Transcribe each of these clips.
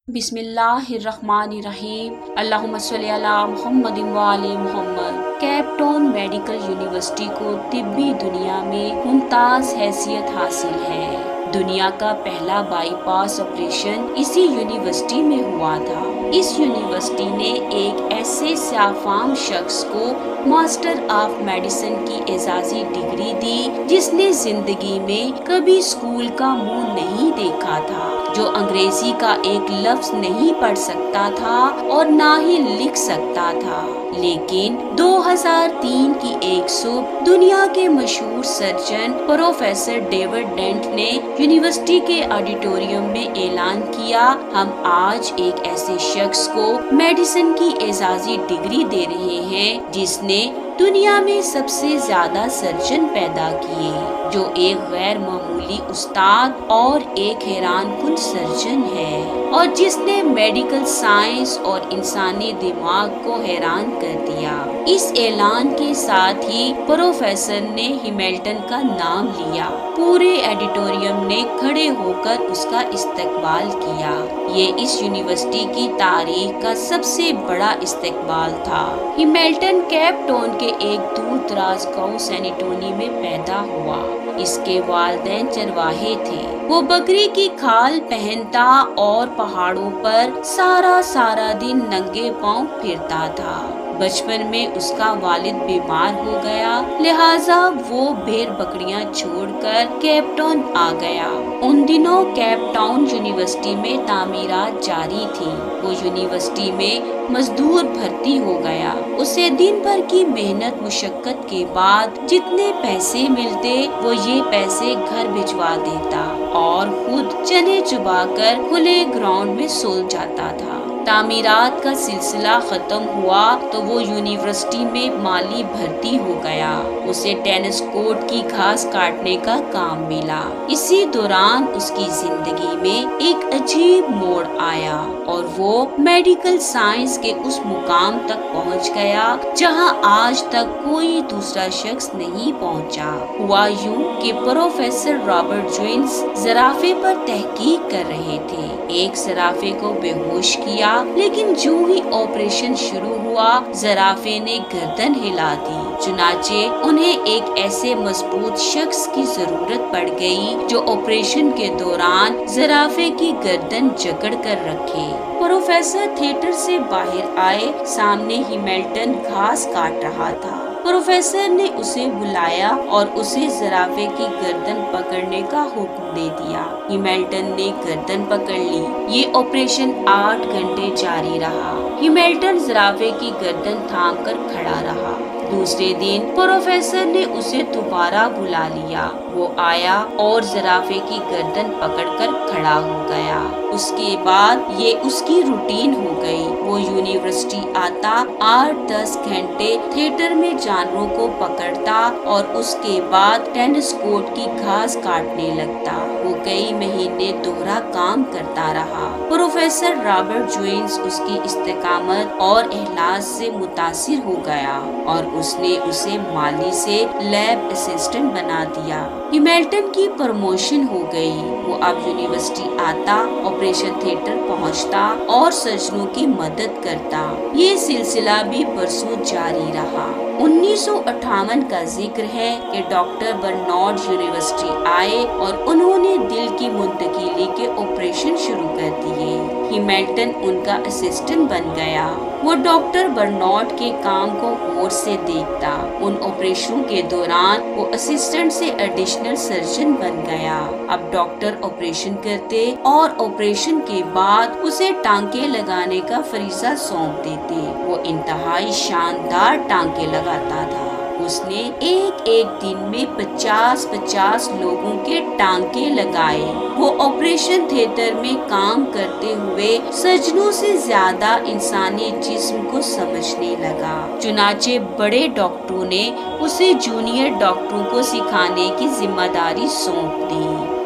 بسم اللہ الرحمن الرحیم، اللہم صلی علی محمد و آل محمد۔ کیپ ٹاؤن میڈیکل یونیورسٹی کو طبی دنیا میں ممتاز حیثیت حاصل ہے۔ دنیا کا پہلا بائی پاس آپریشن اسی یونیورسٹی میں ہوا تھا۔ اس یونیورسٹی نے ایک ایسے سیاہ شخص کو ماسٹر آف میڈیسن کی اعزازی ڈگری دی جس نے زندگی میں کبھی اسکول کا منہ نہیں دیکھا تھا، جو انگریزی کا ایک لفظ نہیں پڑھ سکتا تھا اور نہ ہی لکھ سکتا تھا، لیکن 2003 کی ایک صبح دنیا کے مشہور سرجن پروفیسر ڈیوڈ ڈینٹ نے یونیورسٹی کے آڈیٹوریم میں اعلان کیا، ہم آج ایک ایسے شخص کو میڈیسن کی اعزازی ڈگری دے رہے ہیں جس نے دنیا میں سب سے زیادہ سرجن پیدا کیے، جو ایک غیر معمولی استاد اور ایک حیران کن سرجن ہے، اور جس نے میڈیکل سائنس اور انسانی دماغ کو حیران کر دیا۔ اس اعلان کے ساتھ ہی پروفیسر نے ہیملٹن کا نام لیا۔ پورے آڈیٹوریم نے کھڑے ہو کر اس کا استقبال کیا۔ یہ اس یونیورسٹی کی تاریخ کا سب سے بڑا استقبال تھا۔ ہیملٹن کیپ ٹاؤن کے ایک دور دراز گاؤں سین انٹونی میں پیدا ہوا۔ اس کے والدین چرواہے تھے۔ وہ بکری کی کھال پہنتا اور پہاڑوں پر سارا دن ننگے پاؤں پھرتا تھا۔ بچپن میں اس کا والد بیمار ہو گیا، لہٰذا وہ بھیڑ بکریاں چھوڑ کر کیپ ٹاؤن آ گیا۔ ان دنوں کیپ ٹاؤن یونیورسٹی میں تعمیرات جاری تھیں۔ وہ یونیورسٹی میں مزدور بھرتی ہو گیا۔ اسے دن بھر کی محنت مشقت کے بعد جتنے پیسے ملتے وہ یہ پیسے گھر بھجوا دیتا اور خود چنے چبا کر کھلے گراؤنڈ میں سو جاتا تھا۔ تعمیرات کا سلسلہ ختم ہوا تو وہ یونیورسٹی میں مالی بھرتی ہو گیا۔ اسے ٹینس کورٹ کی گھاس کاٹنے کا کام ملا۔ اسی دوران اس کی زندگی میں ایک عجیب موڑ آیا اور وہ میڈیکل سائنس کے اس مقام تک پہنچ گیا جہاں آج تک کوئی دوسرا شخص نہیں پہنچا۔ ہوا یوں کہ پروفیسر رابرٹ جوینس زرافے پر تحقیق کر رہے تھے۔ ایک زرافے کو بے ہوش کیا، لیکن جو ہی آپریشن شروع ہوا زرافے نے گردن ہلا دی۔ چنانچہ انہیں ایک ایسے مضبوط شخص کی ضرورت پڑ گئی جو آپریشن کے دوران زرافے کی گردن جکڑ کر رکھے۔ پروفیسر تھیٹر سے باہر آئے، سامنے ہیملٹن گھاس کاٹ رہا تھا۔ پروفیسر نے اسے بلایا اور اسے زرافے کی گردن پکڑنے کا حکم دے دیا۔ ہیملٹن نے گردن پکڑ لی۔ یہ آپریشن 8 گھنٹے جاری رہا۔ ہیملٹن زرافے کی گردن تھام کر کھڑا رہا۔ دوسرے دن پروفیسر نے اسے دوبارہ بلا لیا۔ وہ آیا اور زرافے کی گردن پکڑ کر کھڑا ہو گیا۔ اس کے بعد یہ اس کی روٹین ہو گئی۔ وہ یونیورسٹی آتا، 8-10 گھنٹے تھیٹر میں جانوروں کو پکڑتا اور اس کے بعد ٹینس کورٹ کی گھاس کاٹنے لگتا۔ وہ کئی مہینے دوہرا کام کرتا رہا۔ پروفیسر رابرٹ جوینس اس کی استقامت اور اخلاص سے متاثر ہو گیا اور اس نے اسے مالی سے لیب اسسٹنٹ بنا دیا۔ ہیملٹن کی پروموشن ہو گئی۔ وہ اب یونیورسٹی آتا، آپریشن تھیٹر پہنچتا اور سرجنوں کی مدد کرتا۔ یہ سلسلہ بھی برسوں جاری رہا۔ 1958 کا ذکر ہے کہ ڈاکٹر برنارڈ یونیورسٹی آئے اور انہوں نے دل کی منتقلی کے آپریشن شروع کر دیے۔ ہیملٹن ان کا اسسٹنٹ بن گیا۔ وہ ڈاکٹر برنارڈ کے کام کو غور سے دیکھتا۔ ان آپریشنوں کے دوران وہ اسسٹنٹ سے ایڈیشنل سرجن بن گیا۔ اب ڈاکٹر آپریشن کرتے اور آپریشن کے بعد اسے ٹانکے لگانے کا فریضہ سونپ دیتے۔ وہ انتہائی شاندار ٹانکے لگاتا تھا۔ اس نے ایک دن میں 50 لوگوں کے ٹانکے لگائے۔ وہ آپریشن تھیٹر میں کام کرتے ہوئے سرجنوں سے زیادہ انسانی جسم کو سمجھنے لگا۔ چنانچہ بڑے ڈاکٹروں نے اسے جونیئر ڈاکٹروں کو سکھانے کی ذمہ داری سونپ دی۔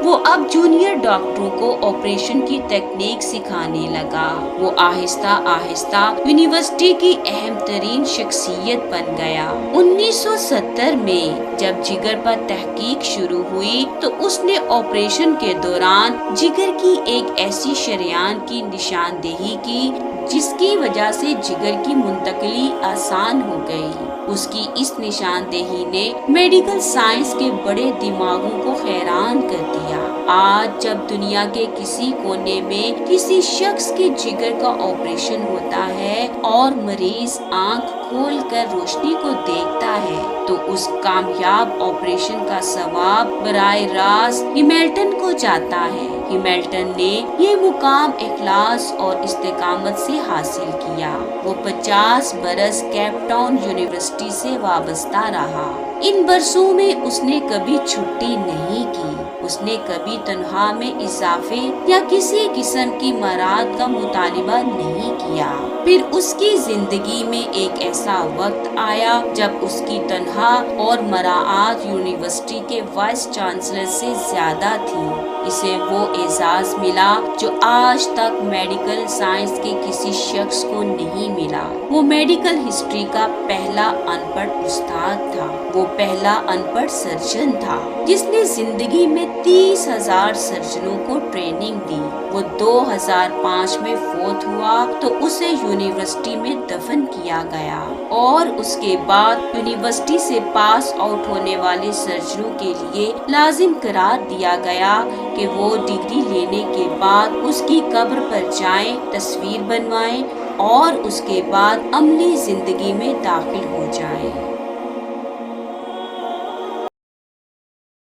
وہ اب جونیئر ڈاکٹروں کو آپریشن کی تکنیک سکھانے لگا۔ وہ آہستہ آہستہ یونیورسٹی کی اہم ترین شخصیت بن گیا۔ 1970 میں جب جگر پر تحقیق شروع ہوئی تو اس نے آپریشن کے دوران جگر کی ایک ایسی شریان کی نشاندہی کی جس کی وجہ سے جگر کی منتقلی آسان ہو گئی۔ اس کی اس نشاندہی نے میڈیکل سائنس کے بڑے دماغوں کو حیران کر دیا۔ آج جب دنیا کے کسی کونے میں کسی شخص کے جگر کا آپریشن ہوتا ہے اور مریض آنکھ کھول کر روشنی کو دیکھتا ہے تو اس کامیاب آپریشن کا ثواب براہ راست ہیملٹن کو جاتا ہے۔ ہیملٹن نے یہ مقام اخلاص اور استقامت سے حاصل کیا۔ وہ 50 برس کیپ ٹاؤن یونیورسٹی سے وابستہ رہا۔ ان برسوں میں اس نے کبھی چھٹی نہیں کی۔ اس نے کبھی تنخواہ میں اضافے یا کسی قسم کی مراعات کا مطالبہ نہیں کیا۔ پھر اس کی زندگی میں ایک ایسا وقت آیا جب اس کی تنخواہ اور مراعات یونیورسٹی کے وائس چانسلر سے زیادہ تھی۔ اسے وہ اعزاز ملا جو آج تک میڈیکل سائنس کے کسی شخص کو نہیں ملا۔ وہ میڈیکل ہسٹری کا پہلا ان پڑھ استاد تھا۔ وہ پہلا ان پڑھ سرجن تھا جس نے زندگی میں 30,000 سرجنوں کو ٹریننگ دی۔ وہ 2005 میں فوت ہوا تو اسے یونیورسٹی میں دفن کیا گیا اور اس کے بعد یونیورسٹی سے پاس آؤٹ ہونے والے سرجنوں کے لیے لازم قرار دیا گیا کہ وہ ڈگری لینے کے بعد اس کی قبر پر جائیں، تصویر بنوائیں اور اس کے بعد عملی زندگی میں داخل ہو جائیں۔